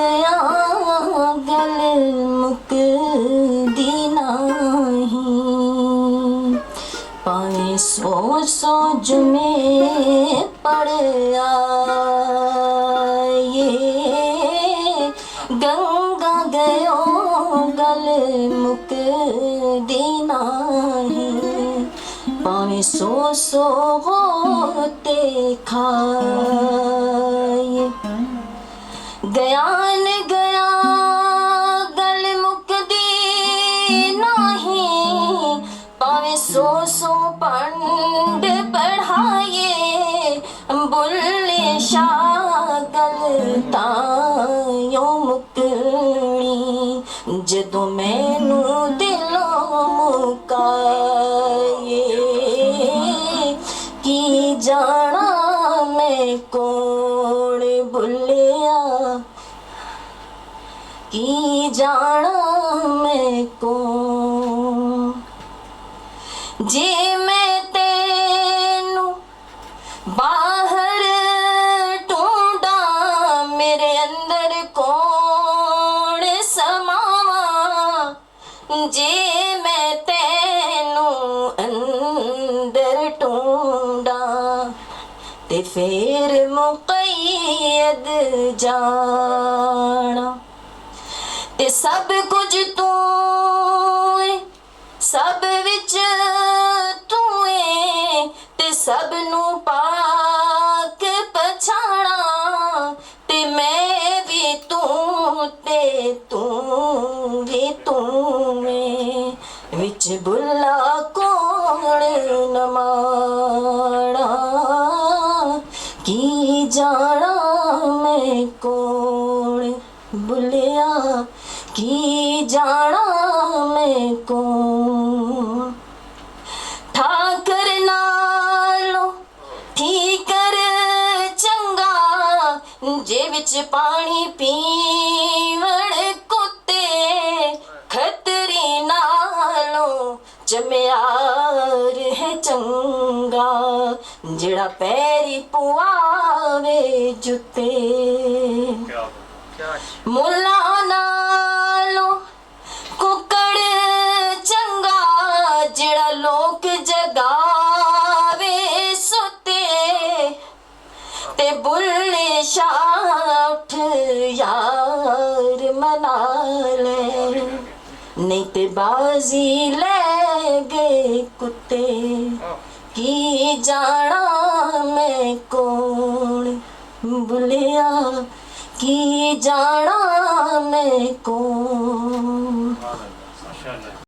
गया गल मुकदी नाही, पाए सोच सोच में पड़ आए, गंगा गयो गल मुकदी नाही, पाए सो होते खाए, गया न गया गल मुकदी नाही, पावे सो पंड पढ़ाए, बुल्ले शाह गल तायो मुकनी, जदों मैनू दिलों मुकाए, की जाना मैं कौन भुलिया, की जाना मैं कौन, जे मैं तेनू बाहर ढूंढा, मेरे अंदर कौन समावा, जे मैं तेनू अंदर ढूंढा, ते फिर मुक़य्यद जाना, ते सब कुछ तू सब विच तू ते सब नू पाक पछाणा, ते मैं भी तू ते तू भी तू विच बुला कौन न माणा, की जाना मैं कौन भुलिया, की जाना मैं कौन, ठाकर नालों ठीकर चंगा, जे विच पानी पीवण कुत्ते, खतरी नालों चम्यार है चंगा, जिड़ा पैरी पुआवे जुत्ते, मुल्ला नालों कुकड़ चंगा, जिड़ा लोक जगावे सुते, ते बुल्ले शाह उठ यार मना ले, नहीं ते बाजी ले गए कुत्ते, की जाना मैं कौन भुलिया, की जाना मैं कौन।